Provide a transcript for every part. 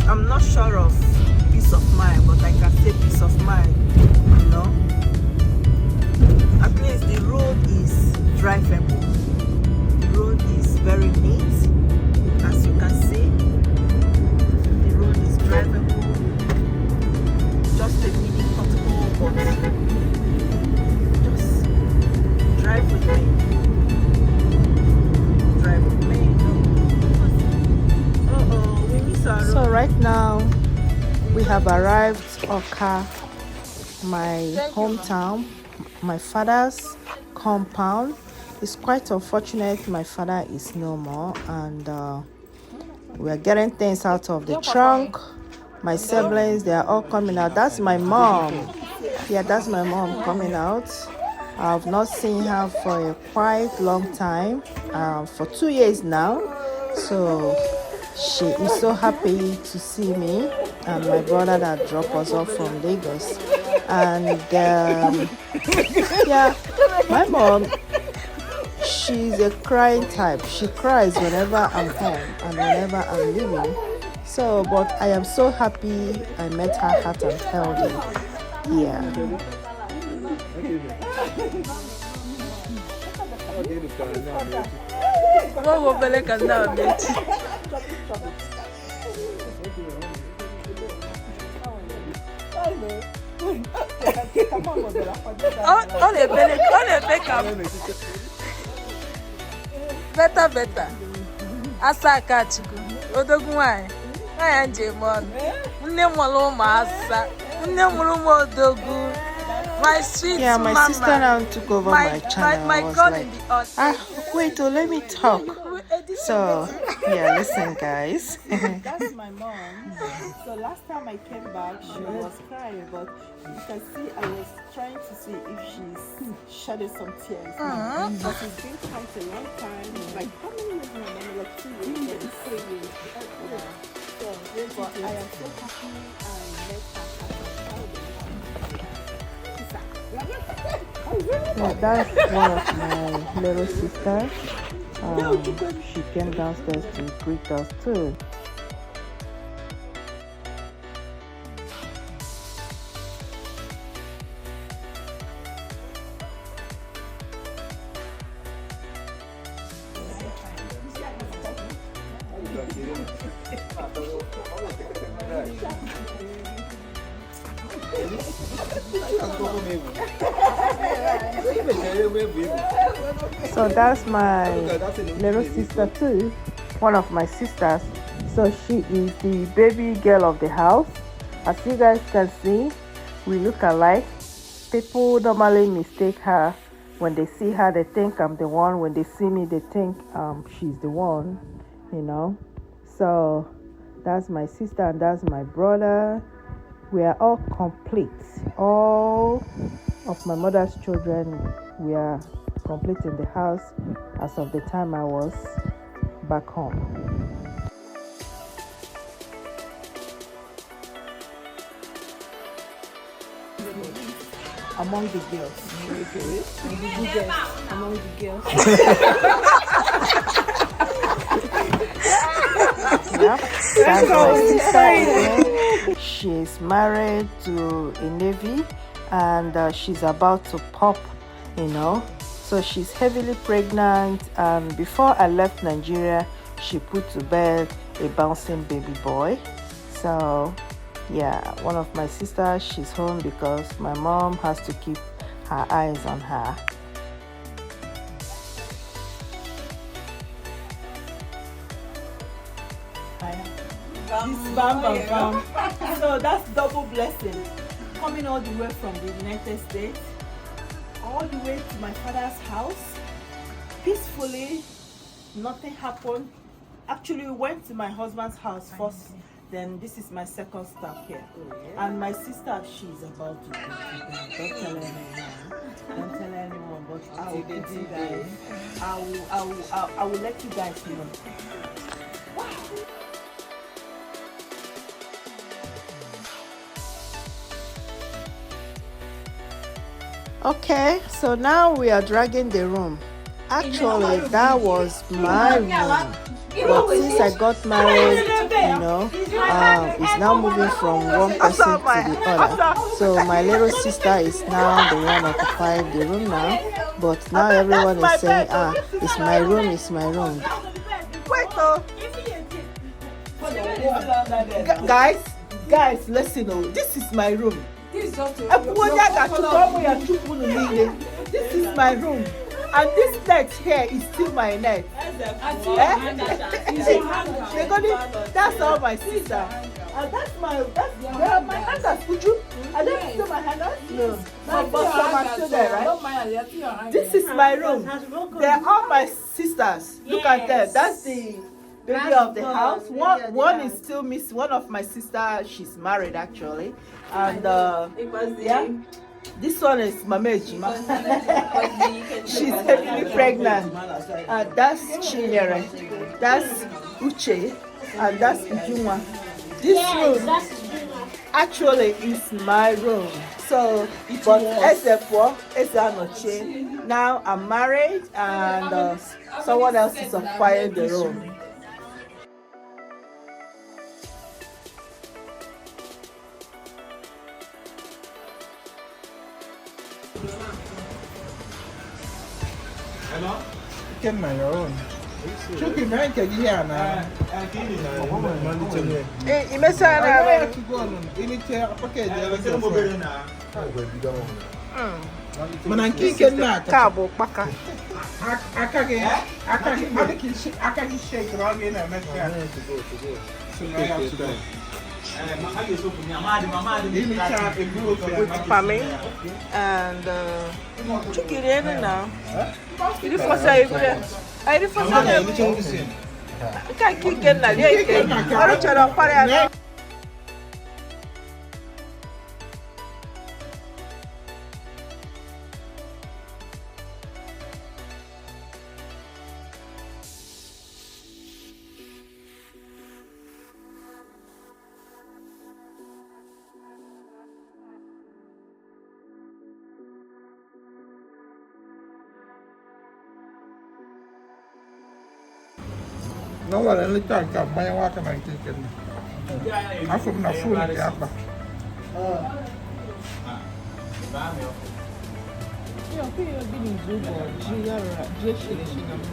I'm not sure of peace of mind, but I can say peace of mind, you know. At least the road is drivable. The road is very neat, as you can see. The road is drivable. Just a mini pothole, but just drive with me. Drive with me. We miss our road. So right now we have arrived Awka, my hometown, my father's compound. It's quite unfortunate my father is no more, and we are getting things out of the trunk. My siblings, they are all coming out. That's my mom. Yeah, that's my mom coming out. I've not seen her for a quite long time, for 2 years now. So she is so happy to see me and my brother that dropped us off from Lagos. And yeah, my mom, she's a crying type. She cries whenever I'm home and whenever I'm leaving. So, but I am so happy I met her heart and healthy. Yeah. Better. Asaka chiku. Odogunwai. I am Jemon. My sweet yeah, my mama. sister now took over my channel. My I was God like, in the earth. wait, let me talk. So, yeah, listen, guys. That's my mom. So last time I came back, she was crying, but you can see I was trying to see if she's shedding some tears. But it's been quite a long time. Like how many years now? Like 2 years, 3 years. So, but I am so happy I met her. Yeah, that's one of my little sisters. She came downstairs to greet us too. So that's my little sister too, one of my sisters. So she is the baby girl of the house. As you guys can see, we look alike. People normally mistake her. When they see her, they think I'm the one. When they see me, they think she's the one, you know. So that's my sister and that's my brother. We are all complete. All of my mother's children, we are complete in the house as of the time I was back home. Among the girls. Among the girls. Yeah, that's my sister again. She's married to a Navy and she's about to pop, you know. So she's heavily pregnant, and before I left Nigeria, she put to bed a bouncing baby boy. So yeah, one of my sisters, she's home because my mom has to keep her eyes on her. This bam. So that's double blessing. Coming all the way from the United States, all the way to my father's house, peacefully, nothing happened. Actually, we went to my husband's house first, then this is my second stop here. And my sister, she's about to go to bed. Don't tell anyone. Don't tell anyone, but I will give you guys. I will let you guys know. Okay, so now we are dragging the room. Actually, that was my room. But since I got married, is now moving from one person to the other. So my little sister is now the one occupying the room now. But now everyone is saying, it's my room, it's my room. Wait, guys, listen, this is my room. This is my room. And this net here is still my net. That's all my sister. And that's my hangers. Would you? Are they still my hangers? No. But some are still there, right? This is my room. They're all my sisters. Look at them. That's the baby of the house. One is still missing. One of my sisters, she's married actually. And this one is Mama Ejima. She's heavily pregnant. That's Chinyere. That's Uche. And that's Ujunwa. This room actually is my room. So, but now I'm married and someone else is occupying the room. Hello? Can my own. Chucky man can hear now. Hey, you mess around. Any chair, package, Mananki can not. Cabo, Paka. I can shake wrong in a mess. So I have to go. With Pammy and chicken now. You for say, I for say, I can't kick in the day. No one only talk about my water and chicken. I'm from the food at the upper.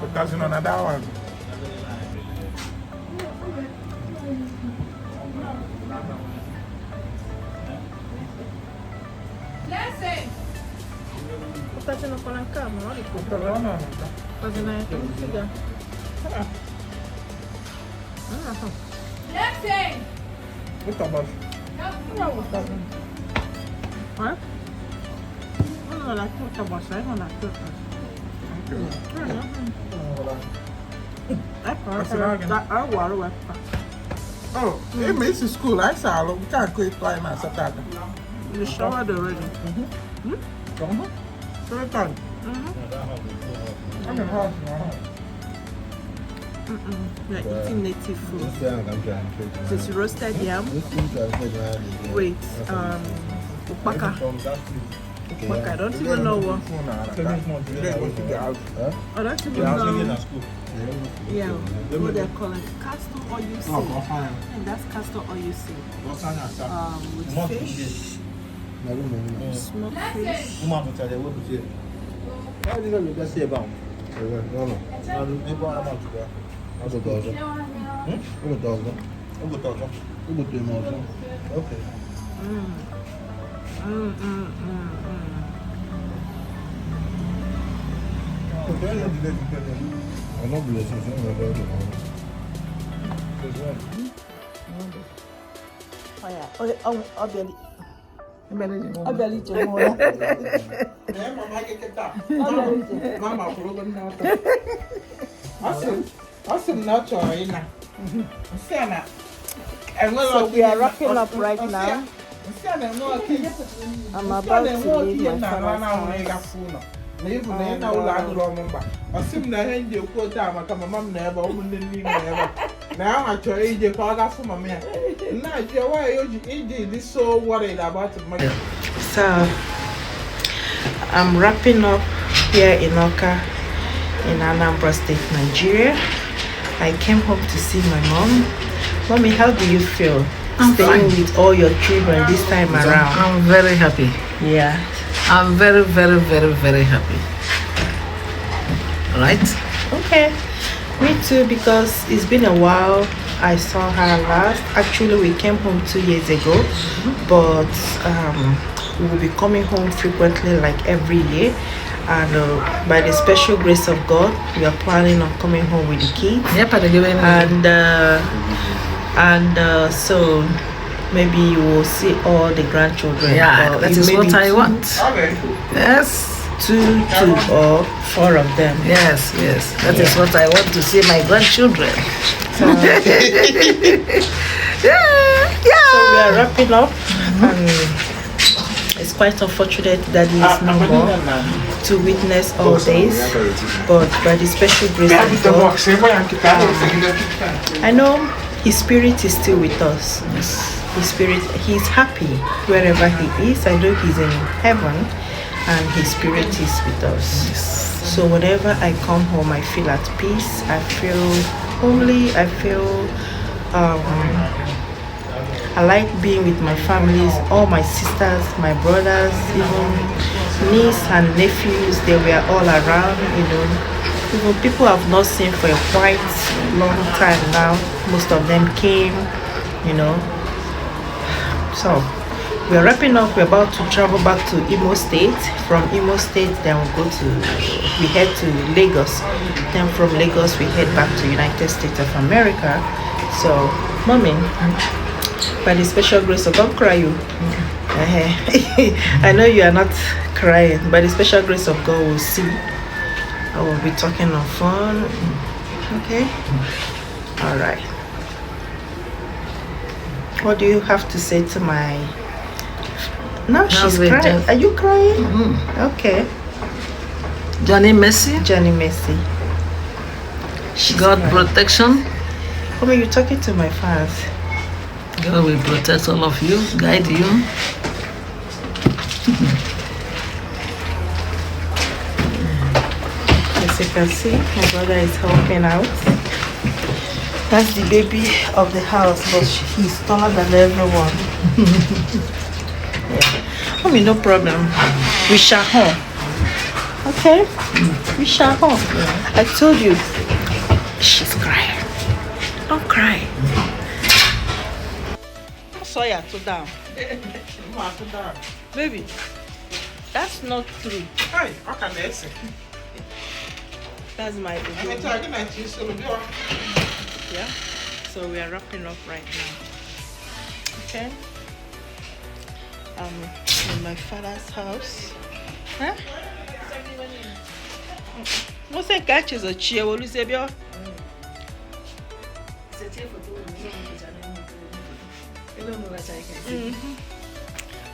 Because you know that one. Listen. Facendo con la camera, Listen. What's up, boss? What? No, la torta bossa, non la torta. Oh, it makes it school. I saw we can't quit flying my Saturday. You showered already? Third time. I'm in house now. You're eating native food. This roasted yam with Awka. Awka, I don't even know what. I don't even know. Yeah, what they call it, castor oil you see. And that's castor oil you see. With fish, smoked fish. I don't believe So we are wrapping up right now. I'm about to leave my father's house. Now I try to call for my man. Not your way, you so worried about money. So I'm wrapping up here in Awka in Anambra State, Nigeria. I came home to see my mom. Mommy, how do you feel I'm staying fine. with all your children this time around? I'm very happy. Yeah. I'm very, very, very, very happy. Right? Okay. Me too, because it's been a while. I saw her last. Actually, we came home 2 years ago, but we will be coming home frequently, like every year. And by the special grace of God, we are planning on coming home with the kids. Yep, And so maybe you will see all the grandchildren. yeah, that is what I want. Okay. Yes. Two or four of them. Yes, yes. That is what I want to see my grandchildren. So we are wrapping up. It's quite unfortunate that he is no more to witness all this, but by the special grace of God, I know his spirit is still with us. His spirit, he's happy wherever he is. I know he's in heaven, and his spirit is with us. So whenever I come home, I feel at peace. I feel homely. I feel I like being with my families, all my sisters, my brothers, even niece and nephews. They were all around, Even people I've not seen for a quite long time now. Most of them came, So we're wrapping up. We're about to travel back to Imo State. From Imo State, then we head to Lagos. Then from Lagos, we head back to United States of America. So, Mommy, by the special grace of God, cry you. I know you are not crying. By the special grace of God, we'll see. I will be talking on phone. Okay? All right. What do you have to say to my... Now she's crying. Are you crying? Okay. Johnny Messi. Johnny Messi. God protection. Come on, you're talking to my fans. God will protect all of you, guide you. As you can see, my brother is helping out. That's the baby of the house, but he's taller than everyone. Yeah. I mean, no problem. We shall home. Okay? We shall home. I told you. She's crying. Don't cry. Soya to down. Baby, that's not true. Hey, I can listen. That's my I'm talking at you, so yeah. So we are wrapping up right now. Okay. In my father's house. Huh? What's that catches a chair? What is it?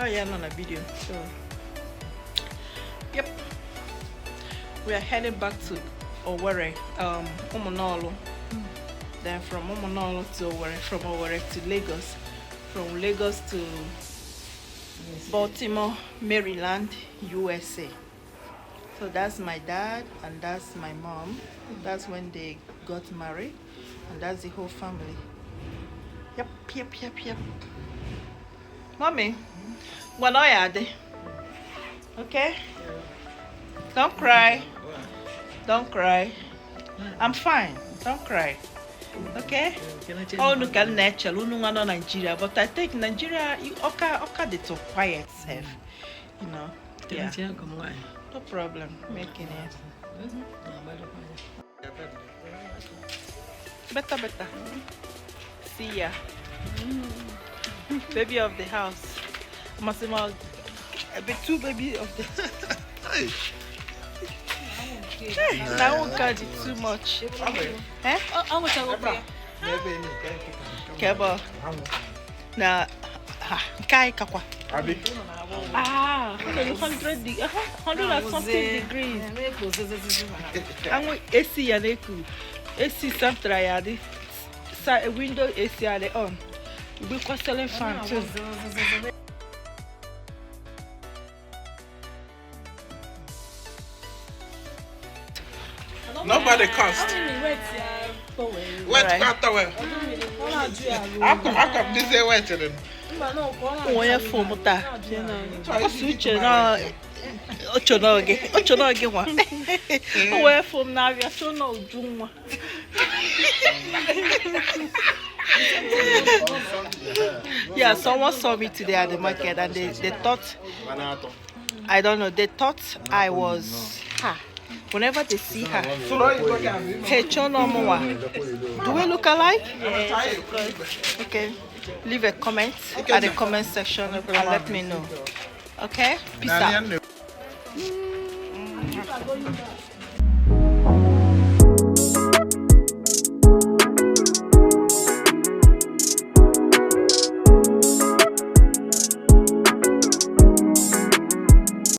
Oh yeah, on a video. So yep, we are heading back to Owerri, Umunolu. Then from Umunolu to Owerri, from Owerri to Lagos, from Lagos to Baltimore, Maryland, USA. So that's my dad and that's my mom. That's when they got married, and that's the whole family. Yep. Mommy, what are you? Okay? Don't cry. Don't cry. I'm fine. Don't cry. Okay? Oh, look at nature. You know, Nigeria, but I think Nigeria, Awka, they too quiet, safe. Yeah. No problem. Making it. Better. See ya. Baby of the house. Massimo, a bit too baby of the I won't cut it too much. Eh? Keba. Na kai kakwa. Ah, 100 and something degrees. I'm AC yaneku. AC something yadi. Side window AC are on. We go selling fan too. Nobody cost. Wait, Right. got the way. Aka m dizie wetere. Onye fom taa. Uche na ochonoge nwa. Onye fom na abịa chono uju nwa. Yeah, someone saw me today at the market and they thought, I don't know, they thought I was her. Whenever they see her, hey, Chonomowa, do we look alike? Yes. Okay, leave a comment at the comment section and let me know. Okay, peace out.